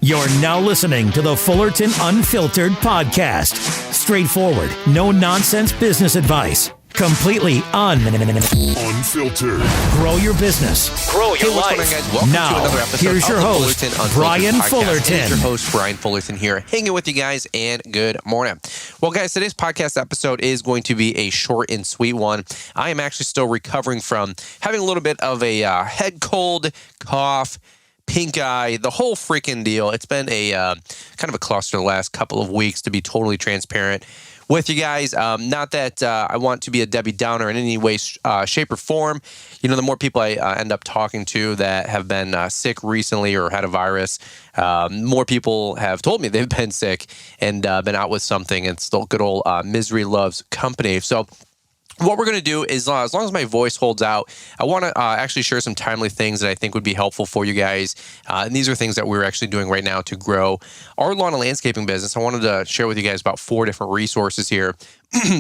You're now listening to the Fullerton Unfiltered podcast. Straightforward, no nonsense business advice. Completely unfiltered. Grow your business. Grow your life. What's going on, guys? Welcome to another episode here's your of host, the Fullerton Brian Unfiltered Fullerton. It's your host, Brian Fullerton here, hanging with you guys, and good morning. Well, guys, today's podcast episode is going to be a short and sweet one. I am actually still recovering from having a little bit of a head cold, cough, pink eye, the whole freaking deal. It's been a kind of a cluster the last couple of weeks, to be totally transparent with you guys. Not that I want to be a Debbie Downer in any way, shape, or form. You know, the more people I end up talking to that have been sick recently or had a virus, more people have told me they've been sick and been out with something. It's still good old misery loves company. So what we're going to do is, as long as my voice holds out, I want to actually share some timely things that I think would be helpful for you guys. And these are things that we're actually doing right now to grow our lawn and landscaping business. I wanted to share with you guys about 4 different resources here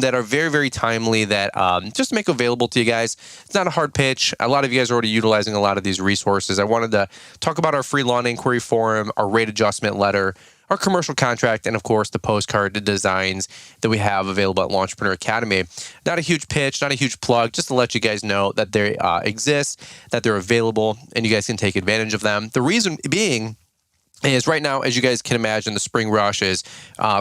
that are very, very timely that just make available to you guys. It's not a hard pitch. A lot of you guys are already utilizing a lot of these resources. I wanted to talk about our free lawn inquiry forum, our rate adjustment letter, our commercial contract, and of course the postcard designs that we have available at Launchpreneur Academy. Not a huge pitch, not a huge plug, just to let you guys know that they exist, that they're available, and you guys can take advantage of them. The reason being is right now, as you guys can imagine, the spring rush is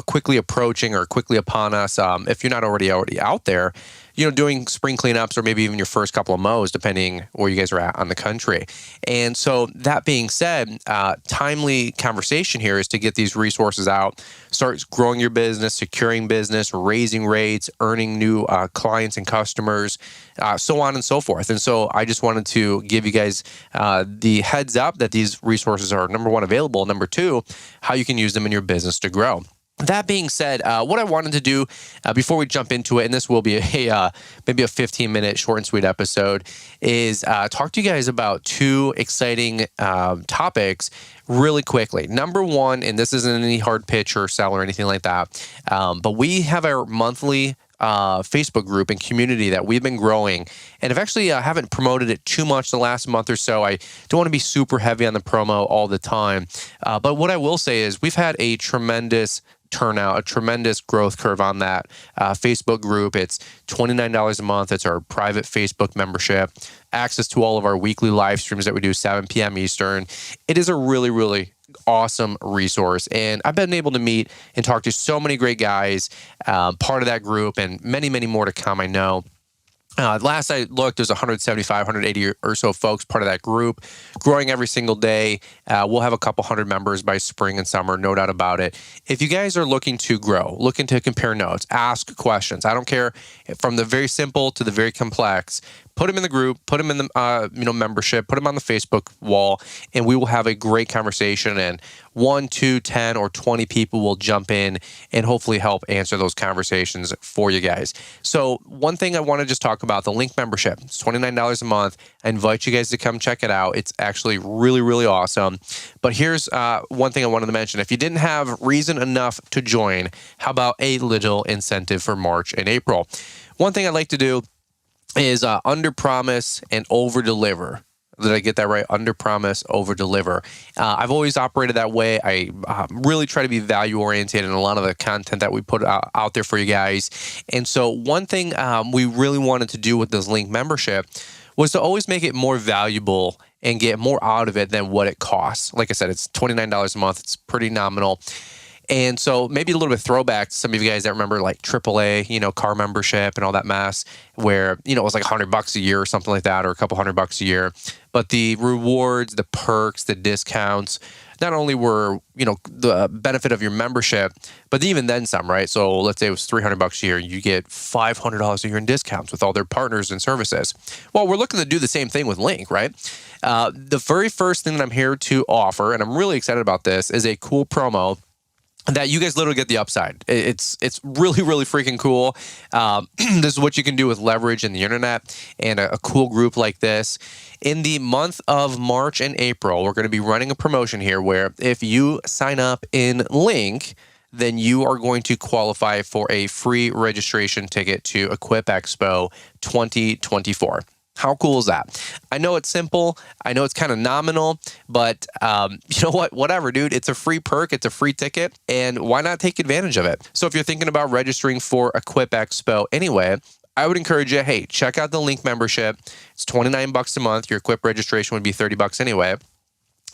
quickly approaching or quickly upon us. If you're not already out there, you know, doing spring cleanups or maybe even your first couple of mows, depending where you guys are at on the country. And so that being said, timely conversation here is to get these resources out, start growing your business, securing business, raising rates, earning new clients and customers, so on and so forth. And so I just wanted to give you guys the heads up that these resources are, number one, available. Number two, how you can use them in your business to grow. That being said, what I wanted to do before we jump into it, and this will be maybe a 15-minute short and sweet episode, is talk to you guys about 2 exciting topics really quickly. Number one, and this isn't any hard pitch or sell or anything like that, but we have our monthly Facebook group and community that we've been growing, and I've actually haven't promoted it too much the last month or so. I don't want to be super heavy on the promo all the time, but what I will say is we've had a tremendous turnout, a tremendous growth curve on that Facebook group. It's $29 a month. It's our private Facebook membership, access to all of our weekly live streams that we do 7 p.m. Eastern. It is a really, really awesome resource. And I've been able to meet and talk to so many great guys, part of that group, and many, many more to come, I know. Last I looked, there's 175, 180 or so folks part of that group, growing every single day. We'll have a couple hundred members by spring and summer, no doubt about it. If you guys are looking to grow, looking to compare notes, ask questions, I don't care, from the very simple to the very complex, put them in the group, put them in the membership, put them on the Facebook wall, and we will have a great conversation. And 1, 2, 10, or 20 people will jump in and hopefully help answer those conversations for you guys. So one thing I want to just talk about, the link membership. It's $29 a month. I invite you guys to come check it out. It's actually really, really awesome. But here's one thing I wanted to mention. If you didn't have reason enough to join, how about a little incentive for March and April? One thing I'd like to do is under promise and over deliver. Did I get that right? Under promise, over deliver. I've always operated that way. I really try to be value oriented in a lot of the content that we put out there for you guys. And so one thing we really wanted to do with this link membership was to always make it more valuable and get more out of it than what it costs. Like I said, it's $29 a month. It's pretty nominal. And so maybe a little bit throwback to some of you guys that remember like AAA, car membership and all that mess where, it was like $100 a year or something like that, or a couple $100 a year. But the rewards, the perks, the discounts, not only were, the benefit of your membership, but even then some, right? So let's say it was $300 a year, you get $500 a year in discounts with all their partners and services. Well, we're looking to do the same thing with Link, right? The very first thing that I'm here to offer, and I'm really excited about this, is a cool promo that you guys literally get the upside. It's really, really freaking cool. This is what you can do with leverage in the internet and a cool group like this. In the month of March and April, we're going to be running a promotion here where if you sign up in Link, then you are going to qualify for a free registration ticket to Equip Expo 2024. How cool is that? I know it's simple. I know it's kind of nominal, but you know what? Whatever, dude. It's a free perk. It's a free ticket. And why not take advantage of it? So if you're thinking about registering for Equip Expo anyway, I would encourage you, hey, check out the Link membership. It's $29 a month. Your Equip registration would be $30 anyway.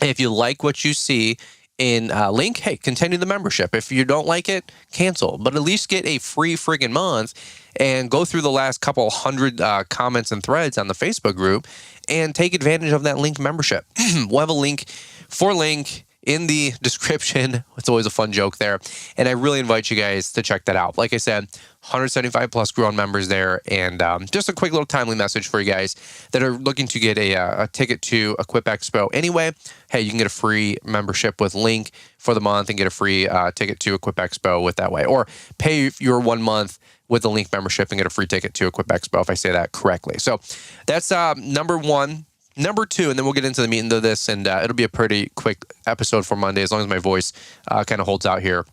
If you like what you see in Link, hey, continue the membership. If you don't like it, cancel. But at least get a free friggin' month and go through the last couple hundred comments and threads on the Facebook group and take advantage of that Link membership. We'll have a link for Link in the description. It's always a fun joke there. And I really invite you guys to check that out. Like I said, 175 plus growing members there. And just a quick little timely message for you guys that are looking to get a ticket to Equip Expo anyway. Hey, you can get a free membership with Link for the month and get a free ticket to Equip Expo with that way. Or pay your 1 month with the Link membership and get a free ticket to Equip Expo, if I say that correctly. So that's number one. Number two, and then we'll get into the meat into this, and it'll be a pretty quick episode for Monday, as long as my voice kind of holds out here,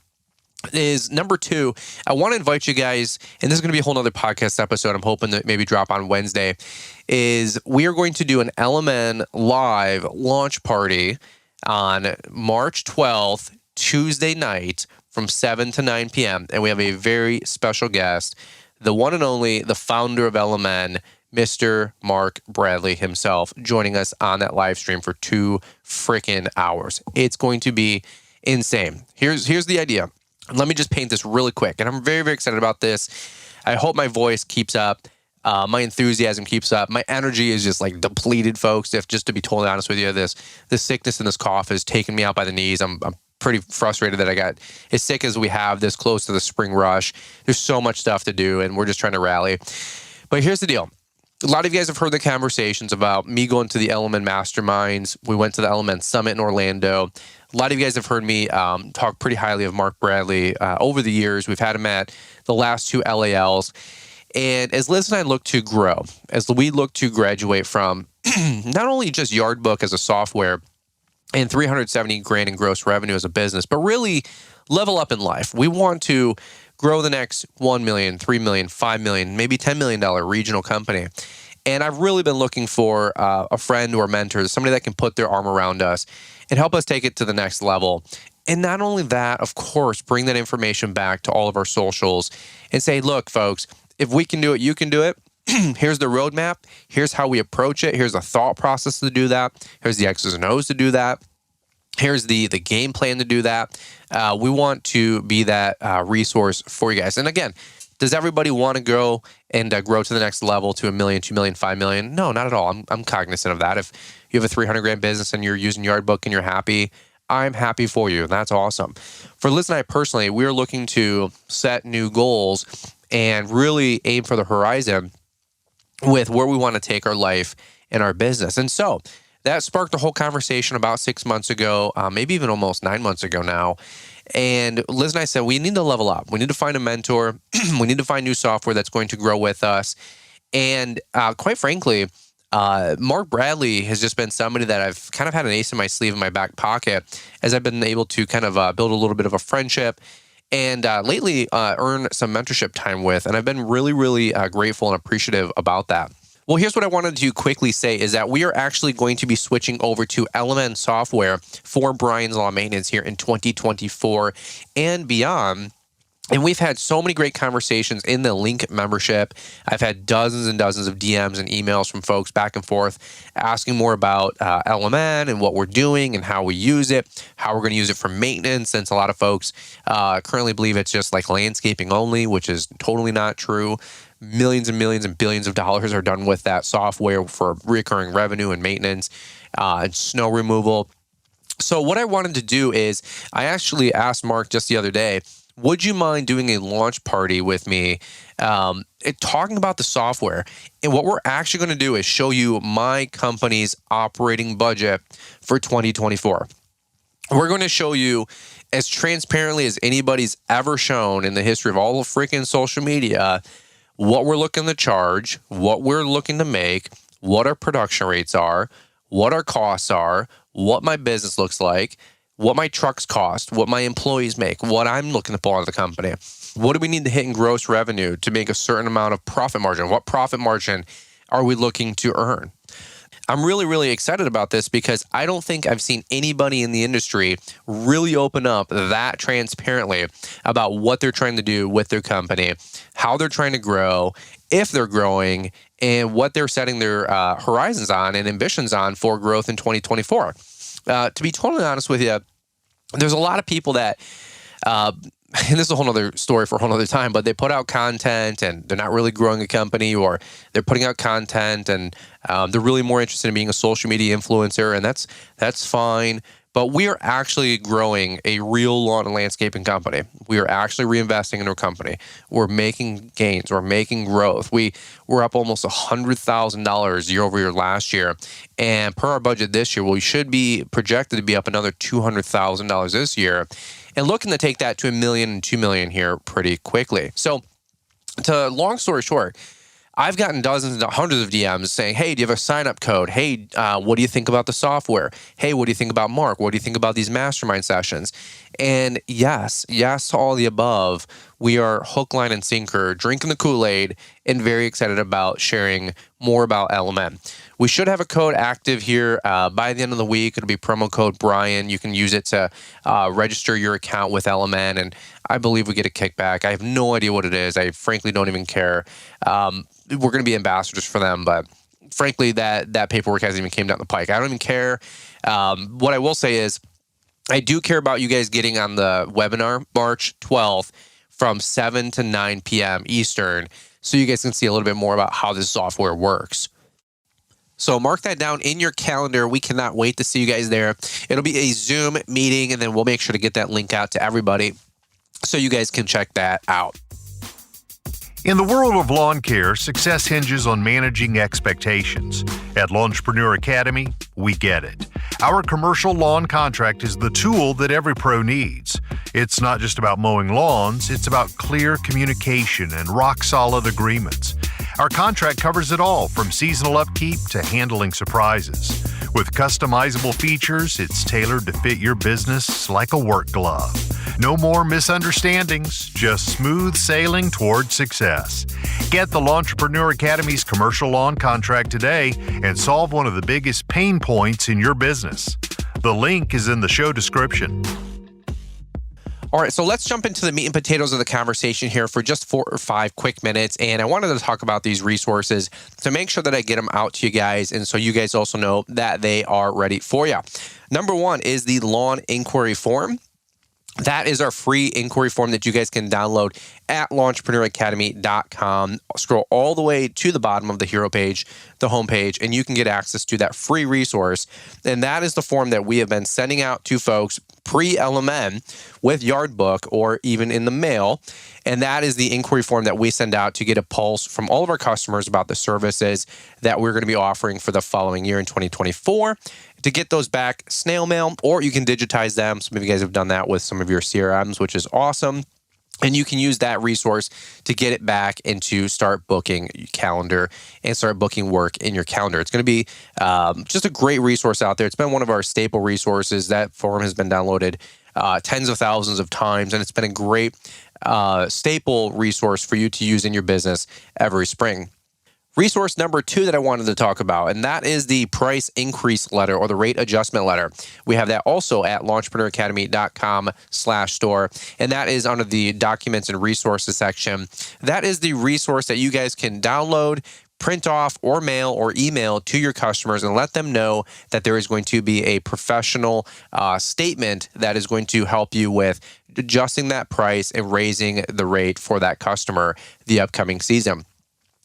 is number two, I want to invite you guys, and this is going to be a whole nother podcast episode I'm hoping to maybe drop on Wednesday, is we are going to do an LMN live launch party on March 12th, Tuesday night from 7 to 9 p.m., and we have a very special guest, the one and only, the founder of LMN, Mr. Mark Bradley himself, joining us on that live stream for 2 freaking hours. It's going to be insane. Here's the idea. Let me just paint this really quick. And I'm very, very excited about this. I hope my voice keeps up. My enthusiasm keeps up. My energy is just like depleted, folks. If just to be totally honest with you, this sickness and this cough has taken me out by the knees. I'm pretty frustrated that I got as sick as we have this close to the spring rush. There's so much stuff to do, and we're just trying to rally. But here's the deal. A lot of you guys have heard the conversations about me going to the LMN Masterminds. We went to the LMN Summit in Orlando. A lot of you guys have heard me talk pretty highly of Mark Bradley over the years. We've had him at the last 2 LALs. And as Liz and I look to grow, as we look to graduate from not only just Yardbook as a software and 370 grand in gross revenue as a business, but really level up in life. We want to grow the next 1 million, 3 million, 5 million, maybe $10 million regional company. And I've really been looking for a friend or mentor, somebody that can put their arm around us and help us take it to the next level. And not only that, of course, bring that information back to all of our socials and say, look, folks, if we can do it, you can do it. Here's the roadmap. Here's how we approach it. Here's the thought process to do that. Here's the X's and O's to do that. Here's the game plan to do that. We want to be that resource for you guys. And again, does everybody want to go and grow to the next level to 1 million, 2 million, 5 million? No, not at all. I'm cognizant of that. If you have a 300 grand business and you're using Yardbook and you're happy, I'm happy for you. That's awesome. For Liz and I personally, we're looking to set new goals and really aim for the horizon with where we want to take our life and our business. And so that sparked a whole conversation about 6 months ago, maybe even almost 9 months ago now. And Liz and I said, we need to level up. We need to find a mentor. We need to find new software that's going to grow with us. And quite frankly, Mark Bradley has just been somebody that I've kind of had an ace in my sleeve in my back pocket as I've been able to kind of build a little bit of a friendship and lately earn some mentorship time with. And I've been really, really grateful and appreciative about that. Well, here's what I wanted to quickly say is that we are actually going to be switching over to LMN software for Brian's Law Maintenance here in 2024 and beyond. And we've had so many great conversations in the Link membership. I've had dozens and dozens of DMs and emails from folks back and forth asking more about LMN and what we're doing and how we use it, how we're going to use it for maintenance, since a lot of folks currently believe it's just like landscaping only, which is totally not true. Millions and millions and billions of dollars are done with that software for recurring revenue and maintenance and snow removal. So what I wanted to do is I actually asked Mark just the other day, would you mind doing a launch party with me talking about the software? And what we're actually going to do is show you my company's operating budget for 2024. We're going to show you as transparently as anybody's ever shown in the history of all of freaking social media what we're looking to charge, what we're looking to make, what our production rates are, what our costs are, what my business looks like, what my trucks cost, what my employees make, what I'm looking to pull out of the company. What do we need to hit in gross revenue to make a certain amount of profit margin? What profit margin are we looking to earn? I'm really, really excited about this because I don't think I've seen anybody in the industry really open up that transparently about what they're trying to do with their company, how they're trying to grow, if they're growing, and what they're setting their horizons on and ambitions on for growth in 2024. To be totally honest with you, there's a lot of people that and this is a whole other story for a whole other time, but they put out content and they're not really growing a company, or they're putting out content and they're really more interested in being a social media influencer, and that's fine. But we are actually growing a real lawn and landscaping company. We are actually reinvesting in our company. We're making gains. We're making growth. We're up almost $100,000 year over year last year. And per our budget this year, we should be projected to be up another $200,000 this year, and looking to take that to $1 million and $2 million here pretty quickly. So, to long story short, I've gotten dozens and hundreds of DMs saying, hey, do you have a sign-up code? Hey, what do you think about the software? Hey, what do you think about Mark? What do you think about these mastermind sessions? And yes to all the above. We are hook, line, and sinker, drinking the Kool-Aid, and very excited about sharing more about LMN. We should have a code active here by the end of the week. It'll be promo code Brian. You can use it to register your account with LMN, and I believe we get a kickback. I have no idea what it is. I frankly don't even care. We're going to be ambassadors for them, but frankly, that paperwork hasn't even came down the pike. I don't even care. What I will say is, I do care about you guys getting on the webinar March 12th from 7 to 9 p.m. Eastern, so you guys can see a little bit more about how this software works. So mark that down in your calendar. We cannot wait to see you guys there. It'll be a Zoom meeting, and then we'll make sure to get that link out to everybody so you guys can check that out. In the world of lawn care, success hinges on managing expectations. At Lawnpreneur Academy, we get it. Our commercial lawn contract is the tool that every pro needs. It's not just about mowing lawns, it's about clear communication and rock-solid agreements. Our contract covers it all, from seasonal upkeep to handling surprises. With customizable features, it's tailored to fit your business like a work glove. No more misunderstandings, just smooth sailing toward success. Get the Lawnpreneur Academy's commercial lawn contract today and solve one of the biggest pain points in your business. The link is in the show description. All right, so let's jump into the meat and potatoes of the conversation here for just 4 or 5 quick minutes. And I wanted to talk about these resources to make sure that I get them out to you guys, and so you guys also know that they are ready for you. Number one is the lawn inquiry form. That is our free inquiry form that you guys can download at lawnpreneuracademy.com. Scroll all the way to the bottom of the hero page, the homepage, and you can get access to that free resource. And that is the form that we have been sending out to folks pre-LMN with Yardbook or even in the mail. And that is the inquiry form that we send out to get a pulse from all of our customers about the services that we're going to be offering for the following year in 2024. To get those back, snail mail, or you can digitize them. Some of you guys have done that with some of your CRMs, which is awesome. And you can use that resource to get it back and to start booking your calendar and start booking work in your calendar. It's going to be just a great resource out there. It's been one of our staple resources. That form has been downloaded tens of thousands of times, and it's been a great staple resource for you to use in your business every spring. Resource number 2 that I wanted to talk about, and that is the price increase letter or the rate adjustment letter. We have that also at lawnpreneuracademy.com/store, and that is under the documents and resources section. That is the resource that you guys can download, print off, or mail or email to your customers and let them know that there is going to be a professional statement that is going to help you with adjusting that price and raising the rate for that customer the upcoming season.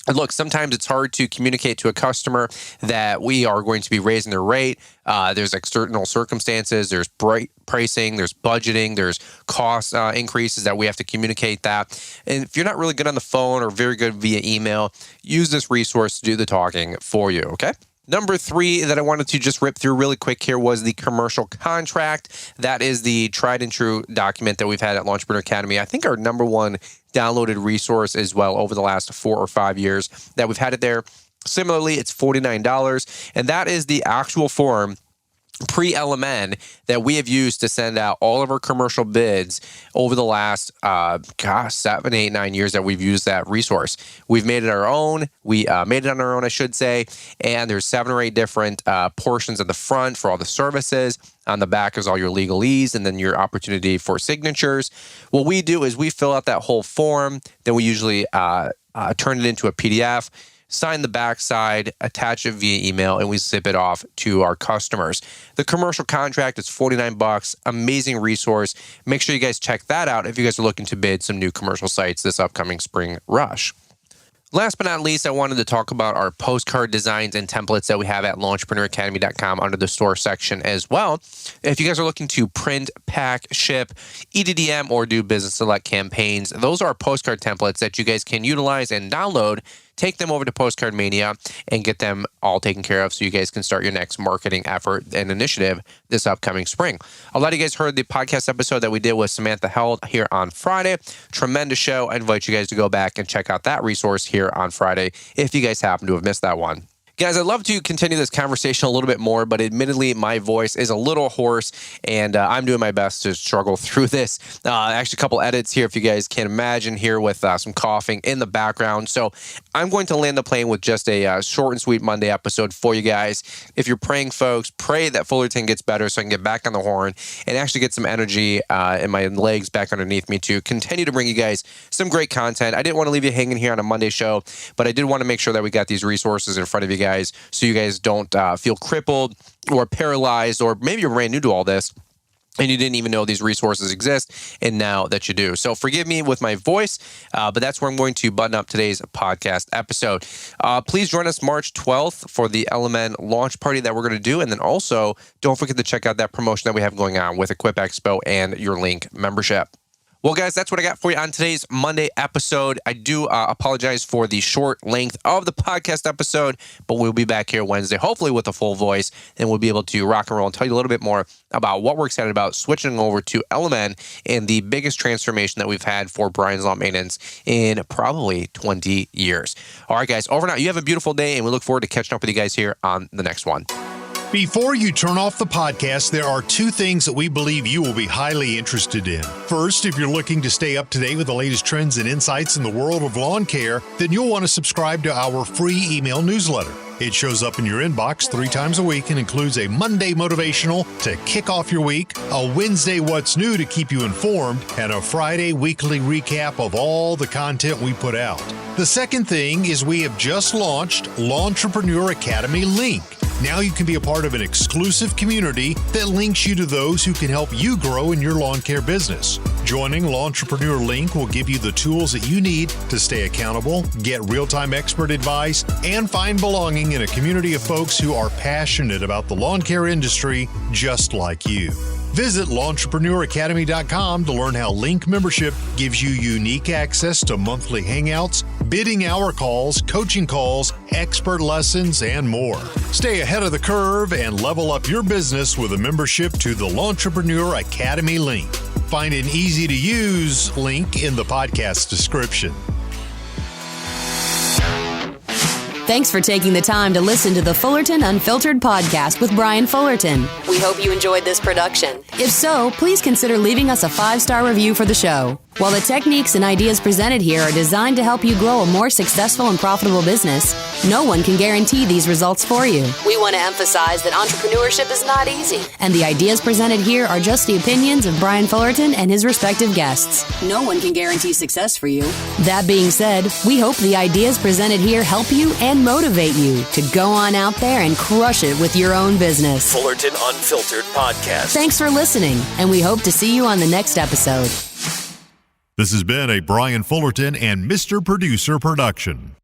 And look, sometimes it's hard to communicate to a customer that we are going to be raising their rate. There's external circumstances, there's pricing, there's budgeting, there's cost increases that we have to communicate that. And if you're not really good on the phone or very good via email, use this resource to do the talking for you, okay? Number 3 that I wanted to just rip through really quick here was the commercial contract. That is the tried and true document that we've had at Lawnpreneur Academy. I think our number 1 downloaded resource as well over the last 4 or 5 years that we've had it there. Similarly, it's $49, and that is the actual form pre-LMN that we have used to send out all of our commercial bids over the last 7, 8, 9 years that we've used that resource. We've made it our own. We made it on our own, I should say. And there's 7 or 8 different portions at the front for all the services. On the back is all your legalese and then your opportunity for signatures. What we do is we fill out that whole form. Then we usually turn it into a PDF, sign the backside, attach it via email, and we zip it off to our customers. The commercial contract is $49. Amazing resource. Make sure you guys check that out if you guys are looking to bid some new commercial sites this upcoming spring rush. Last but not least, I wanted to talk about our postcard designs and templates that we have at launchpreneuracademy.com under the store section as well. If you guys are looking to print, pack, ship, EDDM, or do business select campaigns, those are postcard templates that you guys can utilize and download. Take them over to Postcard Mania and get them all taken care of so you guys can start your next marketing effort and initiative this upcoming spring. A lot of you guys heard the podcast episode that we did with Samantha Held here on Friday. Tremendous show. I invite you guys to go back and check out that resource here on Friday if you guys happen to have missed that one. Guys, I'd love to continue this conversation a little bit more, but admittedly, my voice is a little hoarse, and I'm doing my best to struggle through this. Actually, a couple edits here, if you guys can imagine, here with some coughing in the background. So I'm going to land the plane with just a short and sweet Monday episode for you guys. If you're praying, folks, pray that Fullerton gets better so I can get back on the horn and actually get some energy and my legs back underneath me to continue to bring you guys some great content. I didn't want to leave you hanging here on a Monday show, but I did want to make sure that we got these resources in front of you guys so you guys don't feel crippled or paralyzed, or maybe you're brand new to all this and you didn't even know these resources exist, and now that you do. So forgive me with my voice, but that's where I'm going to button up today's podcast episode. Please join us March 12th for the LMN launch party that we're going to do, and then also don't forget to check out that promotion that we have going on with Equip Expo and your Link membership. Well, guys, that's what I got for you on today's Monday episode. I do apologize for the short length of the podcast episode, but we'll be back here Wednesday, hopefully with a full voice, and we'll be able to rock and roll and tell you a little bit more about what we're excited about switching over to LMN and the biggest transformation that we've had for Brian's Lawn Maintenance in probably 20 years. All right, guys, over and out. You have a beautiful day, and we look forward to catching up with you guys here on the next one. Before you turn off the podcast, there are 2 things that we believe you will be highly interested in. First, if you're looking to stay up to date with the latest trends and insights in the world of lawn care, then you'll want to subscribe to our free email newsletter. It shows up in your inbox 3 times a week and includes a Monday motivational to kick off your week, a Wednesday what's new to keep you informed, and a Friday weekly recap of all the content we put out. The second thing is we have just launched Lawntrepreneur Academy Link. Now you can be a part of an exclusive community that links you to those who can help you grow in your lawn care business. Joining Lawntrepreneur Link will give you the tools that you need to stay accountable, get real-time expert advice, and find belonging in a community of folks who are passionate about the lawn care industry just like you. Visit LawnTrepreneurAcademy.com to learn how Link membership gives you unique access to monthly hangouts, bidding hour calls, coaching calls, expert lessons, and more. Stay ahead of the curve and level up your business with a membership to the Lawntrepreneur Academy Link. Find an easy-to-use link in the podcast description. Thanks for taking the time to listen to the Fullerton Unfiltered podcast with Brian Fullerton. We hope you enjoyed this production. If so, please consider leaving us a 5-star review for the show. While the techniques and ideas presented here are designed to help you grow a more successful and profitable business, no one can guarantee these results for you. We want to emphasize that entrepreneurship is not easy, and the ideas presented here are just the opinions of Brian Fullerton and his respective guests. No one can guarantee success for you. That being said, we hope the ideas presented here help you and motivate you to go on out there and crush it with your own business. Fullerton Unfiltered Podcast. Thanks for listening, and we hope to see you on the next episode. This has been a Brian Fullerton and Mr. Producer production.